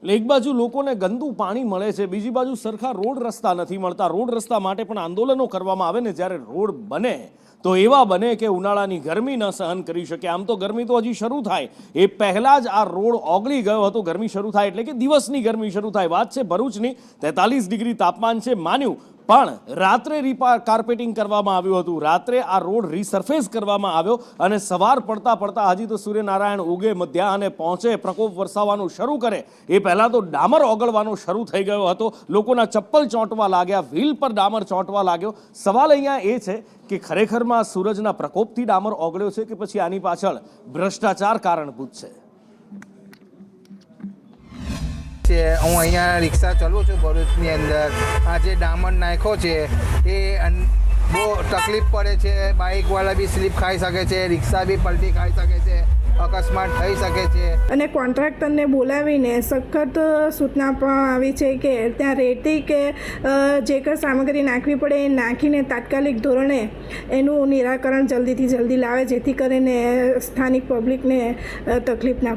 એટલે એક બાજુ લોકોને ગંદુ પાણી મળે છે, બીજી બાજુ સરખા રોડ રસ્તા નથી મળતા. રોડ રસ્તા માટે પણ આંદોલનો કરવામાં આવે ને જ્યારે રોડ બને તો એવા બને કે ઉનાળાની ગરમી ન સહન કરી શકે. આમ તો ગરમી તો હજી શરૂ થાય એ પહેલાં જ આ રોડ ઓગળી ગયો હતો. ગરમી શરૂ થાય એટલે કે દિવસની ગરમી શરૂ થાય. વાત છે ભરૂચની, 43 ડિગ્રી તાપમાન છે માન્યું, પણ રાત્રે કાર્પેટિંગ કરવામાં આવ્યું હતું. રાત્રે આ રોડ રીસર્ફેસ કરવામાં આવ્યો અને સવાર પડતા પડતા હજી તો સૂર્યનારાયણ ઉગે, મધ્યાહને પહોંચે, પ્રકોપ વરસાવવાનું શરૂ કરે એ પહેલાં તો ડામર ઓગળવાનો શરૂ થઈ ગયો હતો. લોકોના ચપ્પલ ચોંટવા લાગ્યા, વ્હીલ પર ડામર ચોંટવા લાગ્યો. સવાલ અહીંયા એ છે કે ખરેખરમાં સૂરજના પ્રકોપથી ડામર ઓગળ્યો છે કે પછી આની પાછળ ભ્રષ્ટાચાર કારણભૂત છે? હું અહીંયા રિક્ષા ચલાવું છું ભરૂચની અંદર. આ જે ડામર નાખ્યો છે એ બહુ તકલીફ પડે છે. બાઇકવાળા બી સ્લીપ ખાઈ શકે છે, રિક્ષા બી પલટી ખાઈ શકે છે, અકસ્માત થઈ શકે છે. અને કોન્ટ્રાક્ટરને બોલાવીને સખત સૂચના પણ આવી છે કે ત્યાં રેતી કે જે કંઈ સામગ્રી નાખવી પડે એ નાખીને તાત્કાલિક ધોરણે એનું નિરાકરણ જલ્દીથી જલ્દી લાવે, જેથી કરીને સ્થાનિક પબ્લિકને તકલીફ ના